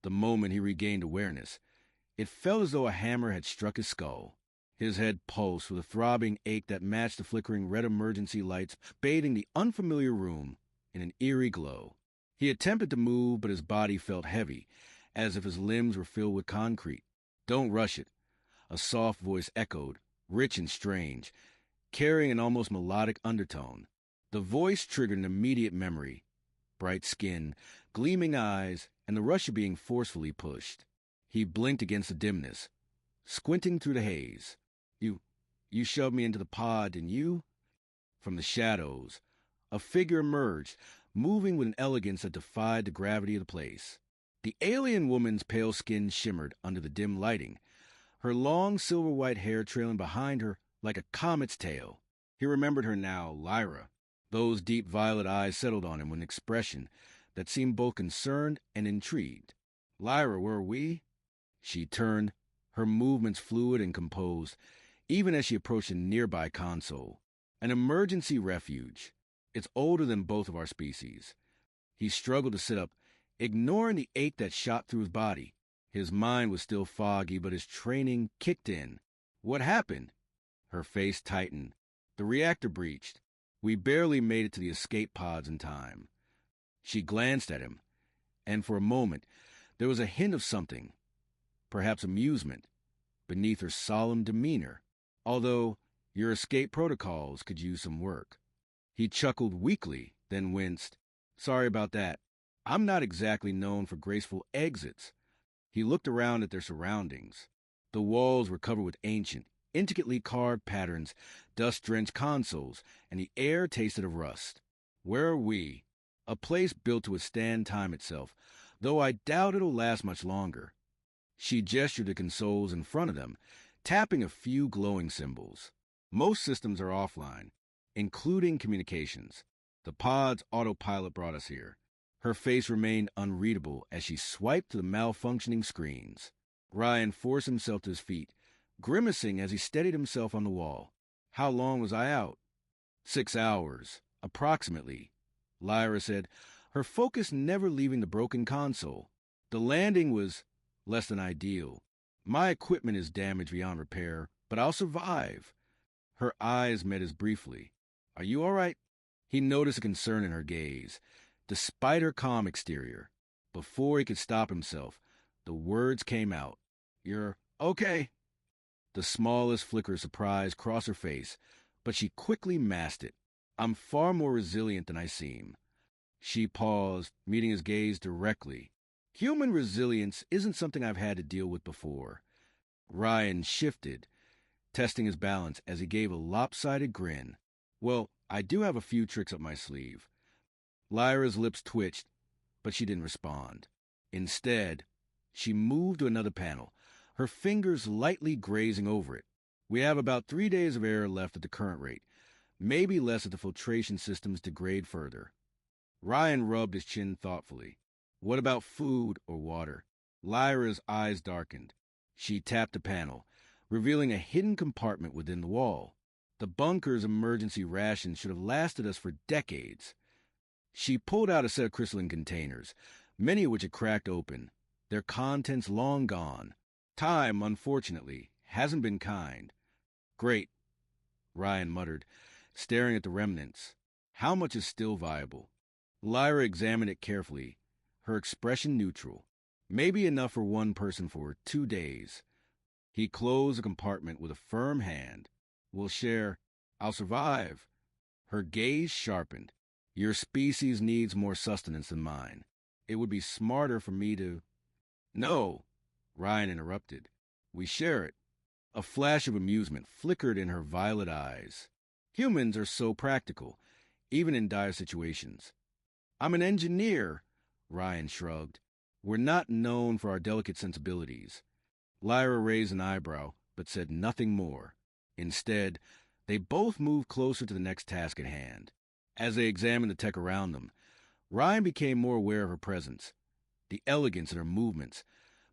The moment he regained awareness, it felt as though a hammer had struck his skull. His head pulsed with a throbbing ache that matched the flickering red emergency lights bathing the unfamiliar room in an eerie glow. He attempted to move, but his body felt heavy, as if his limbs were filled with concrete. "Don't rush it," a soft voice echoed, rich and strange, carrying an almost melodic undertone. The voice triggered an immediate memory: bright skin, gleaming eyes, and the rush of being forcefully pushed. He blinked against the dimness, squinting through the haze. You shoved me into the pod, didn't you?" From the shadows, a figure emerged, moving with an elegance that defied the gravity of the place. The alien woman's pale skin shimmered under the dim lighting, her long silver-white hair trailing behind her like a comet's tail. He remembered her now, Lyra. Those deep violet eyes settled on him with an expression that seemed both concerned and intrigued. "Lyra, where are we?" She turned, her movements fluid and composed, even as she approached a nearby console. "An emergency refuge. It's older than both of our species." He struggled to sit up, ignoring the ache that shot through his body. His mind was still foggy, but his training kicked in. "What happened?" Her face tightened. "The reactor breached. We barely made it to the escape pods in time." She glanced at him, and for a moment there was a hint of something, perhaps amusement, beneath her solemn demeanor. "Although your escape protocols could use some work." He chuckled weakly, then winced. "Sorry about that. I'm not exactly known for graceful exits." He looked around at their surroundings. The walls were covered with ancient, intricately carved patterns, dust-drenched consoles, and the air tasted of rust. "Where are we?" "A place built to withstand time itself, though I doubt it'll last much longer." She gestured to consoles in front of them, tapping a few glowing symbols. "Most systems are offline, including communications. The pod's autopilot brought us here." Her face remained unreadable as she swiped to the malfunctioning screens. Ryan forced himself to his feet, grimacing as he steadied himself on the wall. "How long was I out?" 6 hours, approximately," Lyra said, her focus never leaving the broken console. "The landing was less than ideal. My equipment is damaged beyond repair, but I'll survive." Her eyes met his briefly. "Are you all right?" He noticed a concern in her gaze, despite her calm exterior. Before he could stop himself, the words came out. "You're okay." The smallest flicker of surprise crossed her face, but she quickly masked it. "I'm far more resilient than I seem." She paused, meeting his gaze directly. "Human resilience isn't something I've had to deal with before." Ryan shifted, testing his balance as he gave a lopsided grin. "Well, I do have a few tricks up my sleeve." Lyra's lips twitched, but she didn't respond. Instead, she moved to another panel, her fingers lightly grazing over it. "We have about 3 days of air left at the current rate, maybe less if the filtration systems degrade further." Ryan rubbed his chin thoughtfully. "What about food or water?" Lyra's eyes darkened. She tapped the panel, revealing a hidden compartment within the wall. "The bunker's emergency rations should have lasted us for decades." She pulled out a set of crystalline containers, many of which had cracked open, their contents long gone. "Time, unfortunately, hasn't been kind." "Great," Ryan muttered, staring at the remnants. "How much is still viable?" Lyra examined it carefully, her expression neutral. "Maybe enough for one person for 2 days." He closed the compartment with a firm hand. "We'll share. I'll survive." Her gaze sharpened. "Your species needs more sustenance than mine. It would be smarter for me to—" "No," Ryan interrupted. "We share it." A flash of amusement flickered in her violet eyes. "Humans are so practical, even in dire situations." "I'm an engineer," Ryan shrugged. "We're not known for our delicate sensibilities." Lyra raised an eyebrow, but said nothing more. Instead, they both moved closer to the next task at hand. As they examined the tech around them, Ryan became more aware of her presence, the elegance in her movements,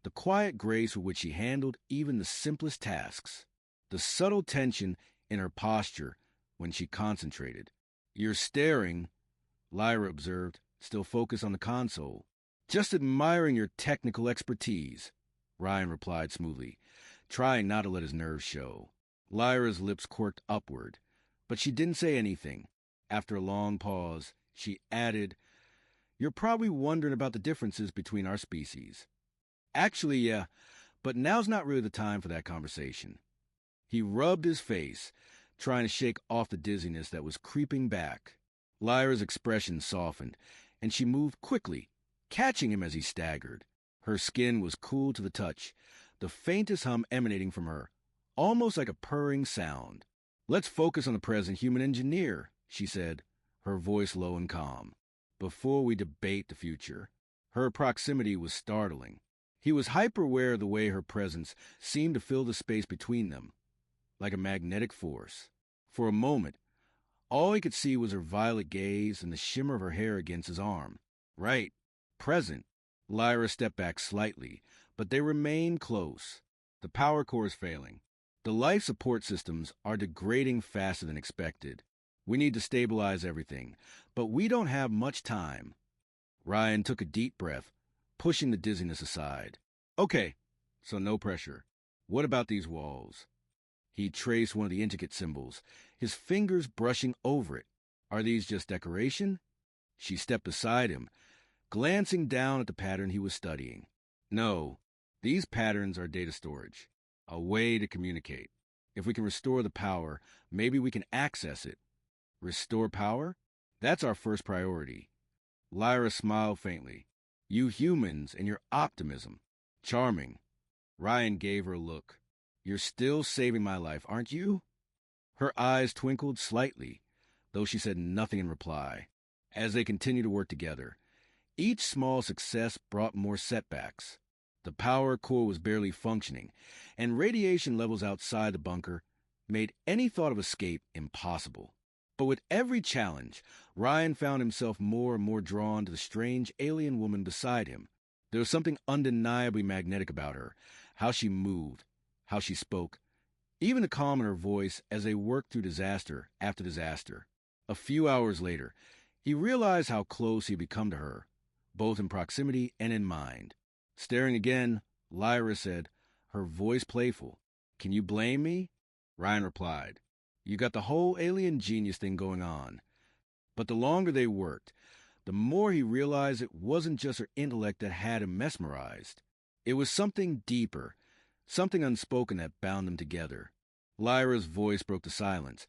the quiet grace with which she handled even the simplest tasks, the subtle tension in her posture when she concentrated. "You're staring," Lyra observed, still focused on the console. Just admiring your technical expertise, Ryan replied smoothly, trying not to let his nerves show. Lyra's lips quirked upward, but she didn't say anything. After a long pause, she added, "You're probably wondering about the differences between our species." "Actually, yeah, but now's not really the time for that conversation." He rubbed his face, trying to shake off the dizziness that was creeping back. Lyra's expression softened, and she moved quickly, catching him as he staggered. Her skin was cool to the touch, the faintest hum emanating from her, almost like a purring sound. "Let's focus on the present human engineer," she said, her voice low and calm, "before we debate the future." Her proximity was startling. He was hyper-aware of the way her presence seemed to fill the space between them, like a magnetic force. For a moment, all he could see was her violet gaze and the shimmer of her hair against his arm. Right. Present. Lyra stepped back slightly, but they remained close. The power core is failing. The life support systems are degrading faster than expected. We need to stabilize everything, but we don't have much time. Ryan took a deep breath, pushing the dizziness aside. "Okay, so no pressure. What about these walls?" He traced one of the intricate symbols, his fingers brushing over it. "Are these just decoration?" She stepped beside him, glancing down at the pattern he was studying. "No, these patterns are data storage, a way to communicate. If we can restore the power, maybe we can access it." "Restore power? That's our first priority." Lyra smiled faintly. "You humans and your optimism. Charming." Ryan gave her a look. "You're still saving my life, aren't you?" Her eyes twinkled slightly, though she said nothing in reply. As they continued to work together, each small success brought more setbacks. The power core was barely functioning, and radiation levels outside the bunker made any thought of escape impossible. But with every challenge, Ryan found himself more and more drawn to the strange alien woman beside him. There was something undeniably magnetic about her, how she moved, how she spoke, even the calm in her voice as they worked through disaster after disaster. A few hours later, he realized how close he had become to her, both in proximity and in mind. Staring again, Lyra said, her voice playful, "Can you blame me?" Ryan replied, "You got the whole alien genius thing going on." But the longer they worked, the more he realized it wasn't just her intellect that had him mesmerized. It was something deeper, something unspoken that bound them together. Lyra's voice broke the silence,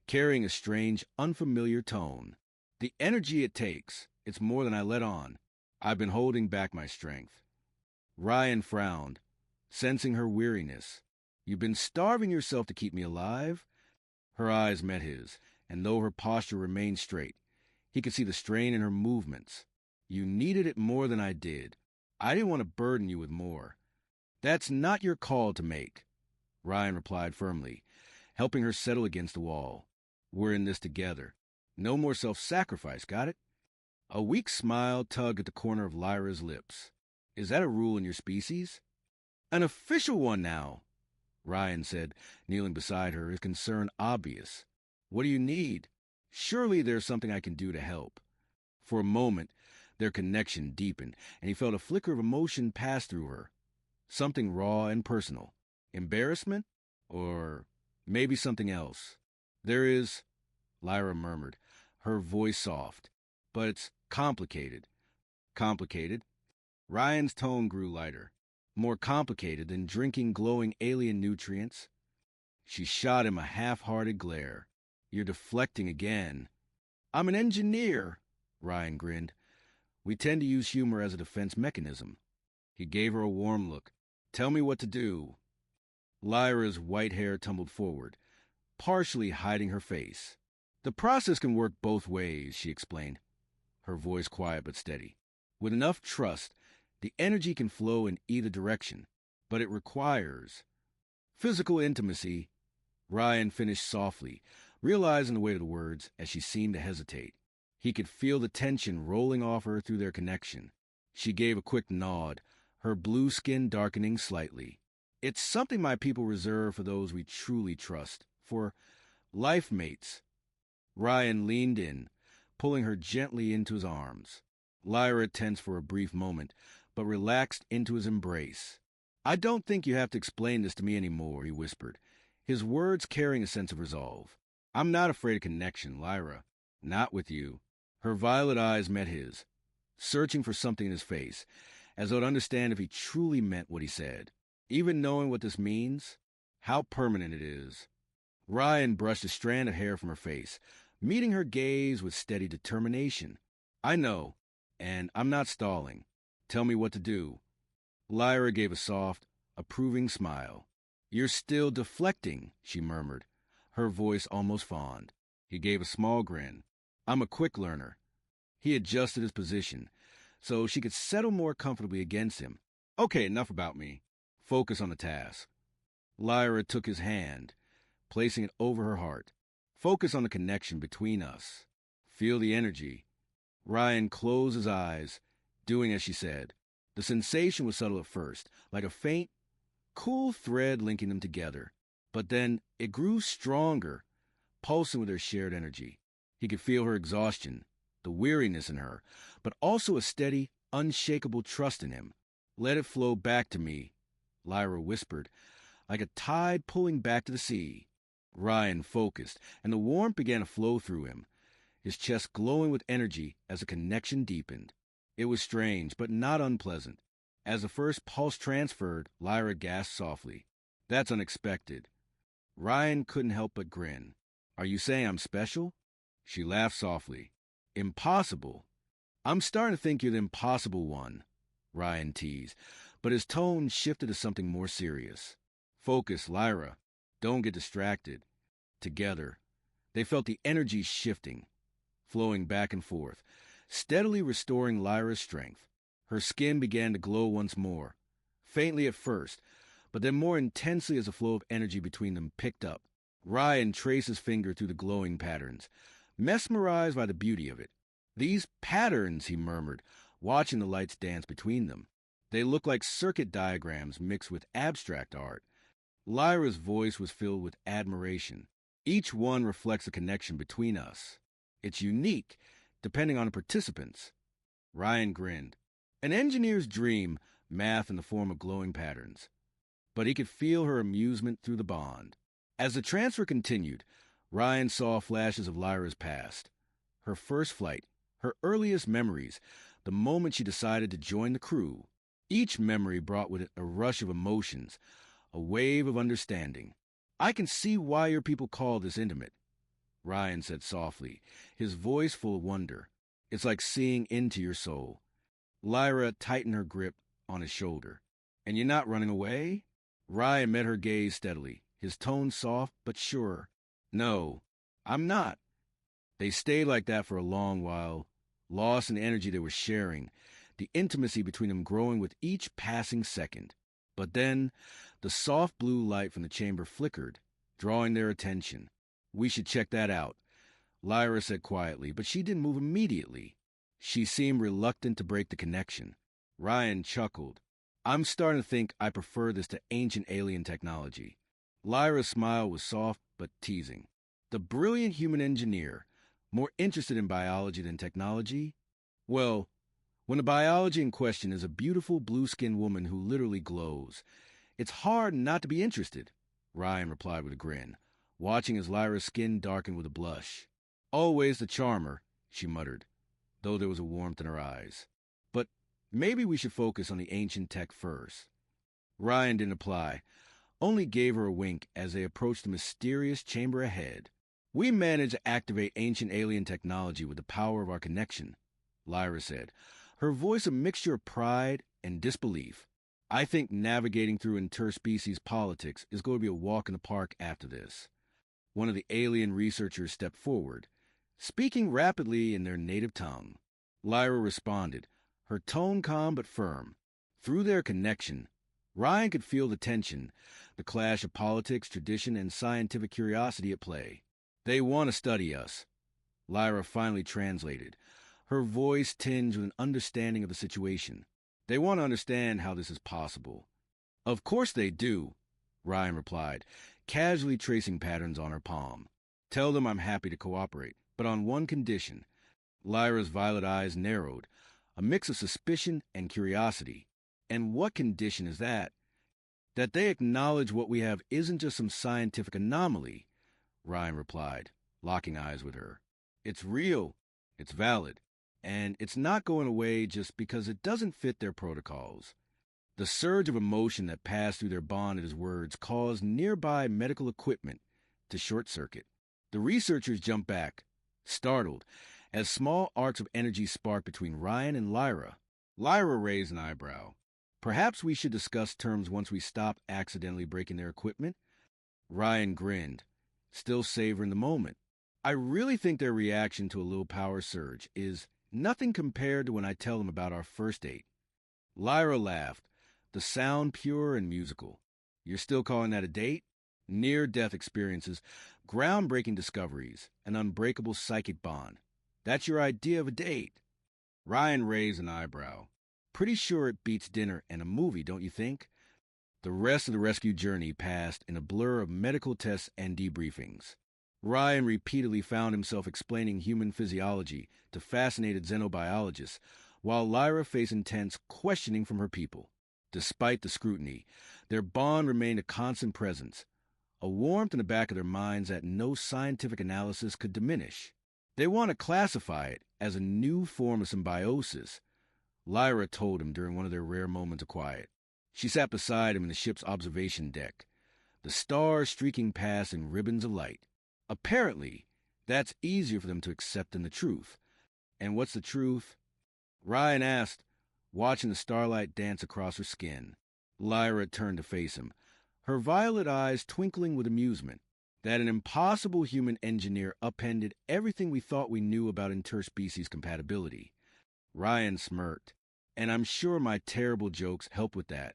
carrying a strange, unfamiliar tone. "The energy it takes, it's more than I let on. I've been holding back my strength." Ryan frowned, sensing her weariness. "You've been starving yourself to keep me alive?" Her eyes met his, and though her posture remained straight, he could see the strain in her movements. "You needed it more than I did. I didn't want to burden you with more." "That's not your call to make," Ryan replied firmly, helping her settle against the wall. "We're in this together. No more self-sacrifice, got it?" A weak smile tugged at the corner of Lyra's lips. "Is that a rule in your species?" "An official one now," Ryan said, kneeling beside her, his concern obvious. "What do you need? Surely there's something I can do to help." For a moment, their connection deepened, and he felt a flicker of emotion pass through her. Something raw and personal. Embarrassment? Or maybe something else. "There is," Lyra murmured, her voice soft. "But it's complicated." "Complicated?" Ryan's tone grew lighter. "More complicated than drinking glowing alien nutrients?" She shot him a half-hearted glare. "You're deflecting again." "I'm an engineer," Ryan grinned. "We tend to use humor as a defense mechanism." He gave her a warm look. "Tell me what to do." Lyra's white hair tumbled forward, partially hiding her face. "The process can work both ways," she explained, her voice quiet but steady. "With enough trust, the energy can flow in either direction, but it requires physical intimacy." Ryan finished softly, realizing the weight of the words as she seemed to hesitate. He could feel the tension rolling off her through their connection. She gave a quick nod, her blue skin darkening slightly. "It's something my people reserve for those we truly trust, for life mates." Ryan leaned in, pulling her gently into his arms. Lyra tensed for a brief moment, but relaxed into his embrace. I don't think you have to explain this to me anymore, he whispered, his words carrying a sense of resolve. I'm not afraid of connection, Lyra. Not with you. Her violet eyes met his, searching for something in his face, as though to understand if he truly meant what he said. Even knowing what this means, how permanent it is. Ryan brushed a strand of hair from her face, meeting her gaze with steady determination. I know, and I'm not stalling. Tell me what to do. Lyra gave a soft, approving smile. You're still deflecting, she murmured, her voice almost fond. He gave a small grin. I'm a quick learner. He adjusted his position so she could settle more comfortably against him. Okay, enough about me. Focus on the task. Lyra took his hand, placing it over her heart. Focus on the connection between us. Feel the energy. Ryan closed his eyes, doing as she said. The sensation was subtle at first, like a faint, cool thread linking them together. But then it grew stronger, pulsing with their shared energy. He could feel her exhaustion, the weariness in her, but also a steady, unshakable trust in him. Let it flow back to me, Lyra whispered, like a tide pulling back to the sea. Ryan focused, and the warmth began to flow through him, his chest glowing with energy as the connection deepened. It was strange, but not unpleasant. As the first pulse transferred, Lyra gasped softly. That's unexpected. Ryan couldn't help but grin. Are you saying I'm special? She laughed softly. Impossible? I'm starting to think you're the impossible one, Ryan teased, but his tone shifted to something more serious. Focus, Lyra. Don't get distracted. Together. They felt the energy shifting, flowing back and forth, steadily restoring Lyra's strength. Her skin began to glow once more, faintly at first, but then more intensely as the flow of energy between them picked up. Ryan traced his finger through the glowing patterns, mesmerized by the beauty of it. These patterns, he murmured, watching the lights dance between them. They look like circuit diagrams mixed with abstract art. Lyra's voice was filled with admiration. Each one reflects a connection between us. It's unique, depending on the participants. Ryan grinned. An engineer's dream, math in the form of glowing patterns. But he could feel her amusement through the bond. As the transfer continued, Ryan saw flashes of Lyra's past. Her first flight, her earliest memories, the moment she decided to join the crew. Each memory brought with it a rush of emotions, a wave of understanding. I can see why your people call this intimate, Ryan said softly, his voice full of wonder. It's like seeing into your soul. Lyra tightened her grip on his shoulder. And you're not running away? Ryan met her gaze steadily, his tone soft but sure. No, I'm not. They stayed like that for a long while, lost in the energy they were sharing, the intimacy between them growing with each passing second. But then, the soft blue light from the chamber flickered, drawing their attention. We should check that out, Lyra said quietly, but she didn't move immediately. She seemed reluctant to break the connection. Ryan chuckled. I'm starting to think I prefer this to ancient alien technology. Lyra's smile was soft but teasing. The brilliant human engineer, more interested in biology than technology? Well, when the biology in question is a beautiful blue-skinned woman who literally glows, it's hard not to be interested, Ryan replied with a grin, watching as Lyra's skin darkened with a blush. Always the charmer, she muttered, though there was a warmth in her eyes. But maybe we should focus on the ancient tech first. Ryan didn't reply, only gave her a wink as they approached the mysterious chamber ahead. We managed to activate ancient alien technology with the power of our connection, Lyra said, her voice a mixture of pride and disbelief. I think navigating through interspecies politics is going to be a walk in the park after this. One of the alien researchers stepped forward, speaking rapidly in their native tongue. Lyra responded, her tone calm but firm. Through their connection, Ryan could feel the tension, the clash of politics, tradition, and scientific curiosity at play. They want to study us, Lyra finally translated, her voice tinged with an understanding of the situation. They want to understand how this is possible. Of course they do, Ryan replied, casually tracing patterns on her palm. Tell them I'm happy to cooperate, but on one condition. Lyra's violet eyes narrowed, a mix of suspicion and curiosity. And what condition is that? That they acknowledge what we have isn't just some scientific anomaly, Ryan replied, locking eyes with her. It's real, it's valid, and it's not going away just because it doesn't fit their protocols. The surge of emotion that passed through their bond at his words caused nearby medical equipment to short-circuit. The researchers jumped back, startled, as small arcs of energy sparked between Ryan and Lyra. Lyra raised an eyebrow. Perhaps we should discuss terms once we stop accidentally breaking their equipment. Ryan grinned, still savoring the moment. I really think their reaction to a little power surge is nothing compared to when I tell them about our first date. Lyra laughed, the sound pure and musical. You're still calling that a date? Near-death experiences, groundbreaking discoveries, an unbreakable psychic bond. That's your idea of a date? Ryan raised an eyebrow. Pretty sure it beats dinner and a movie, don't you think? The rest of the rescue journey passed in a blur of medical tests and debriefings. Ryan repeatedly found himself explaining human physiology to fascinated xenobiologists, while Lyra faced intense questioning from her people. Despite the scrutiny, their bond remained a constant presence, a warmth in the back of their minds that no scientific analysis could diminish. They want to classify it as a new form of symbiosis, Lyra told him during one of their rare moments of quiet. She sat beside him in the ship's observation deck, the stars streaking past in ribbons of light. Apparently, that's easier for them to accept than the truth. And what's the truth? Ryan asked, watching the starlight dance across her skin. Lyra turned to face him, her violet eyes twinkling with amusement. That an impossible human engineer upended everything we thought we knew about interspecies compatibility. Ryan smirked, and I'm sure my terrible jokes help with that.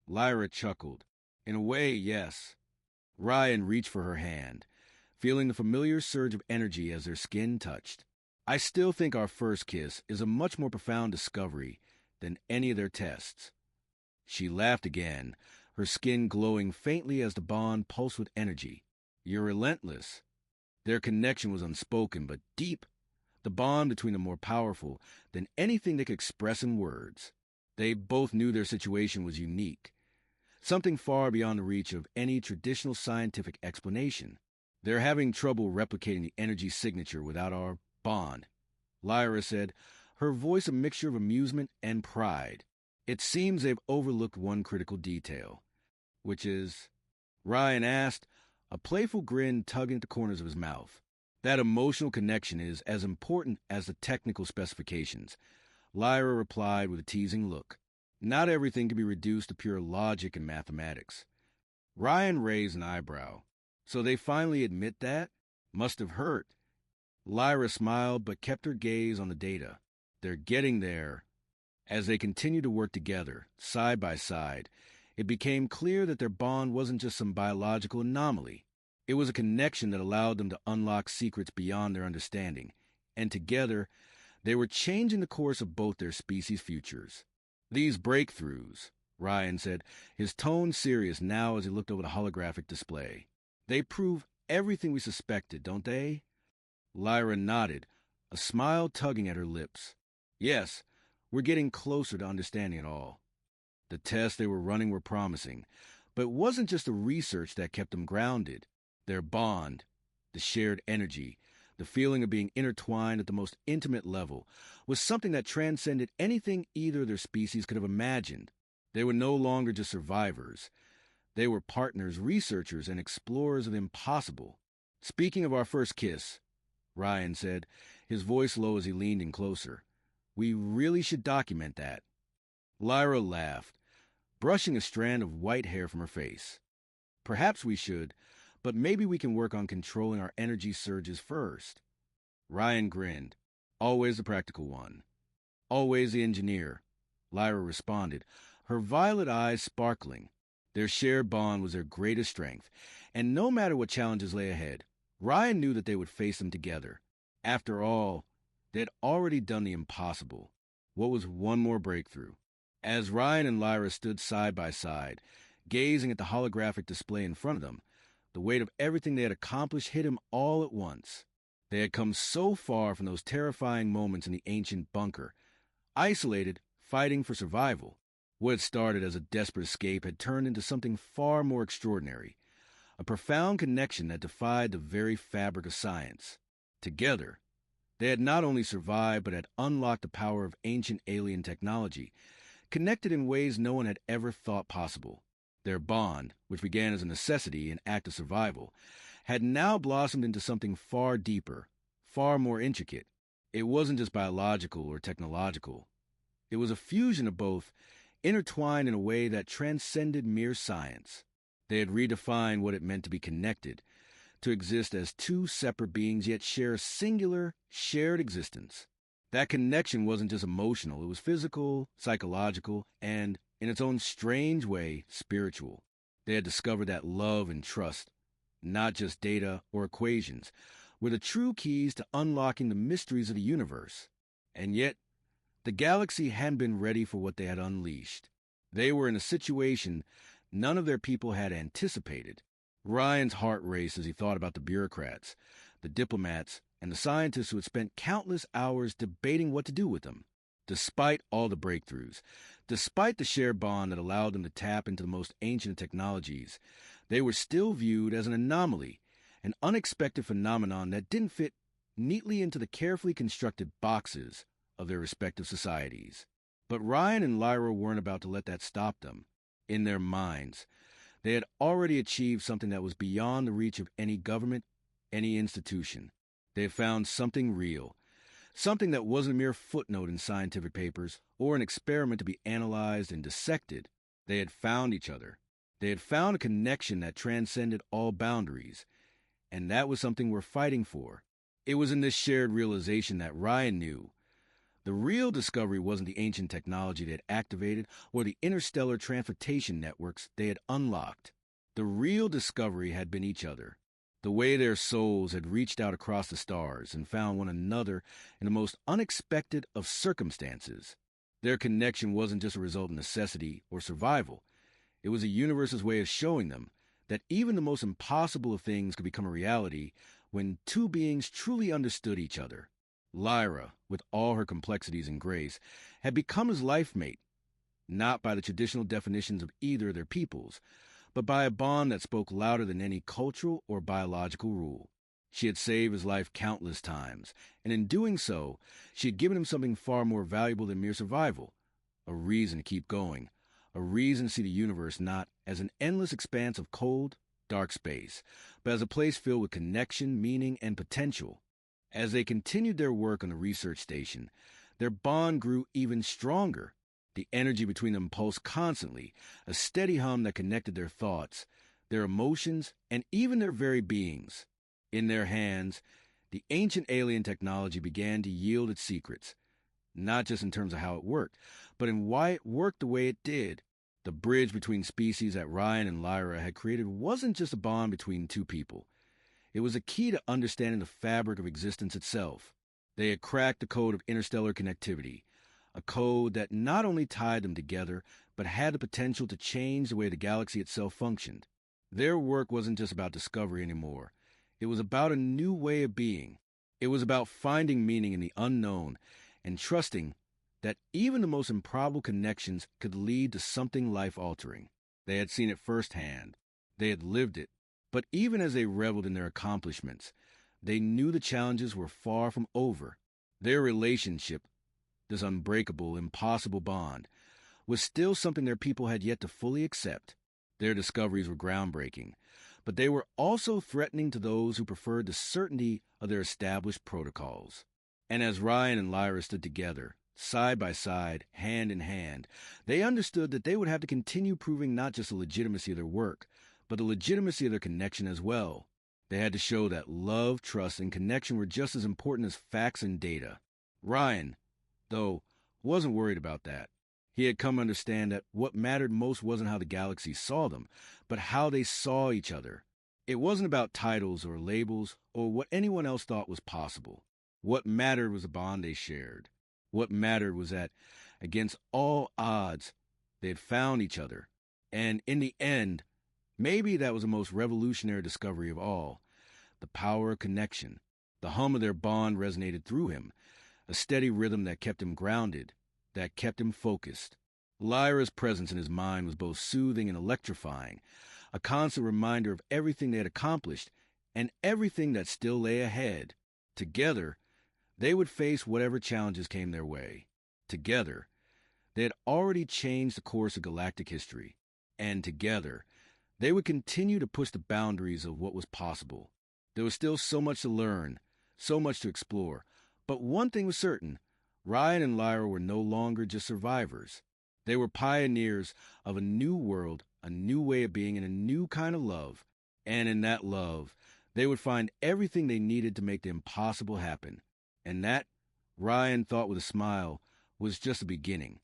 Lyra chuckled. In a way, yes. Ryan reached for her hand, feeling the familiar surge of energy as their skin touched. I still think our first kiss is a much more profound discovery than any of their tests. She laughed again, her skin glowing faintly as the bond pulsed with energy. You're relentless. Their connection was unspoken, but deep. The bond between them more powerful than anything they could express in words. They both knew their situation was unique, something far beyond the reach of any traditional scientific explanation. They're having trouble replicating the energy signature without our bond, Lyra said, her voice a mixture of amusement and pride. It seems they've overlooked one critical detail. Which is? Ryan asked, a playful grin tugging at the corners of his mouth. That emotional connection is as important as the technical specifications, Lyra replied with a teasing look. Not everything can be reduced to pure logic and mathematics. Ryan raised an eyebrow. So they finally admit that? Must have hurt. Lyra smiled but kept her gaze on the data. They're getting there. As they continued to work together, side by side, it became clear that their bond wasn't just some biological anomaly. It was a connection that allowed them to unlock secrets beyond their understanding, and together, they were changing the course of both their species' futures. These breakthroughs, Ryan said, his tone serious now as he looked over the holographic display. They prove everything we suspected, don't they? Lyra nodded, a smile tugging at her lips. Yes, we're getting closer to understanding it all. The tests they were running were promising, but it wasn't just the research that kept them grounded. Their bond, the shared energy, the feeling of being intertwined at the most intimate level, was something that transcended anything either of their species could have imagined. They were no longer just survivors. They were partners, researchers, and explorers of the impossible. Speaking of our first kiss, Ryan said, his voice low as he leaned in closer, we really should document that. Lyra laughed, brushing a strand of white hair from her face. Perhaps we should, but maybe we can work on controlling our energy surges first. Ryan grinned. Always the practical one. Always the engineer, Lyra responded, her violet eyes sparkling. Their shared bond was their greatest strength, and no matter what challenges lay ahead, Ryan knew that they would face them together. After all, they had already done the impossible. What was one more breakthrough? As Ryan and Lyra stood side by side, gazing at the holographic display in front of them, the weight of everything they had accomplished hit him all at once. They had come so far from those terrifying moments in the ancient bunker, Isolated, fighting for survival. What had started as a desperate escape had turned into something far more extraordinary. A profound connection that defied the very fabric of science. Together, they had not only survived but had unlocked the power of ancient alien technology, connected in ways no one had ever thought possible. Their bond, which began as a necessity and act of survival, had now blossomed into something far deeper, far more intricate. It wasn't just biological or technological. It was a fusion of both, intertwined in a way that transcended mere science. They had redefined what it meant to be connected, to exist as two separate beings yet share a singular, shared existence. That connection wasn't just emotional, it was physical, psychological, and, in its own strange way, spiritual. They had discovered that love and trust, not just data or equations, were the true keys to unlocking the mysteries of the universe. And yet, the galaxy hadn't been ready for what they had unleashed. They were in a situation none of their people had anticipated. Ryan's heart raced as he thought about the bureaucrats, the diplomats, and the scientists who had spent countless hours debating what to do with them. Despite all the breakthroughs, despite the shared bond that allowed them to tap into the most ancient of technologies, they were still viewed as an anomaly, an unexpected phenomenon that didn't fit neatly into the carefully constructed boxes of their respective societies. But Ryan and Lyra weren't about to let that stop them. In their minds, they had already achieved something that was beyond the reach of any government, any institution. They had found something real, something that wasn't a mere footnote in scientific papers or an experiment to be analyzed and dissected. They had found each other. They had found a connection that transcended all boundaries, and that was something worth fighting for. It was in this shared realization that Ryan knew the real discovery wasn't the ancient technology they had activated or the interstellar transportation networks they had unlocked. The real discovery had been each other, the way their souls had reached out across the stars and found one another in the most unexpected of circumstances. Their connection wasn't just a result of necessity or survival. It was the universe's way of showing them that even the most impossible of things could become a reality when two beings truly understood each other. Lyra, with all her complexities and grace, had become his life mate, not by the traditional definitions of either of their peoples, but by a bond that spoke louder than any cultural or biological rule. She had saved his life countless times, and in doing so, she had given him something far more valuable than mere survival, a reason to keep going, a reason to see the universe not as an endless expanse of cold, dark space, but as a place filled with connection, meaning, and potential. As they continued their work on the research station, their bond grew even stronger. The energy between them pulsed constantly, a steady hum that connected their thoughts, their emotions, and even their very beings. In their hands, the ancient alien technology began to yield its secrets, not just in terms of how it worked, but in why it worked the way it did. The bridge between species that Ryan and Lyra had created wasn't just a bond between two people. It was a key to understanding the fabric of existence itself. They had cracked the code of interstellar connectivity, a code that not only tied them together, but had the potential to change the way the galaxy itself functioned. Their work wasn't just about discovery anymore. It was about a new way of being. It was about finding meaning in the unknown and trusting that even the most improbable connections could lead to something life-altering. They had seen it firsthand. They had lived it. But even as they reveled in their accomplishments, they knew the challenges were far from over. Their relationship, this unbreakable, impossible bond, was still something their people had yet to fully accept. Their discoveries were groundbreaking, but they were also threatening to those who preferred the certainty of their established protocols. And as Ryan and Lyra stood together, side by side, hand in hand, they understood that they would have to continue proving not just the legitimacy of their work, but the legitimacy of their connection as well. They had to show that love, trust, and connection were just as important as facts and data. Ryan, though, wasn't worried about that. He had come to understand that what mattered most wasn't how the galaxy saw them, but how they saw each other. It wasn't about titles or labels or what anyone else thought was possible. What mattered was the bond they shared. What mattered was that, against all odds, they had found each other. And in the end, maybe that was the most revolutionary discovery of all. The power of connection. The hum of their bond resonated through him, a steady rhythm that kept him grounded, that kept him focused. Lyra's presence in his mind was both soothing and electrifying, a constant reminder of everything they had accomplished and everything that still lay ahead. Together, they would face whatever challenges came their way. Together, they had already changed the course of galactic history. And together, they would continue to push the boundaries of what was possible. There was still so much to learn, so much to explore. But one thing was certain, Ryan and Lyra were no longer just survivors. They were pioneers of a new world, a new way of being, and a new kind of love. And in that love, they would find everything they needed to make the impossible happen. And that, Ryan thought with a smile, was just the beginning.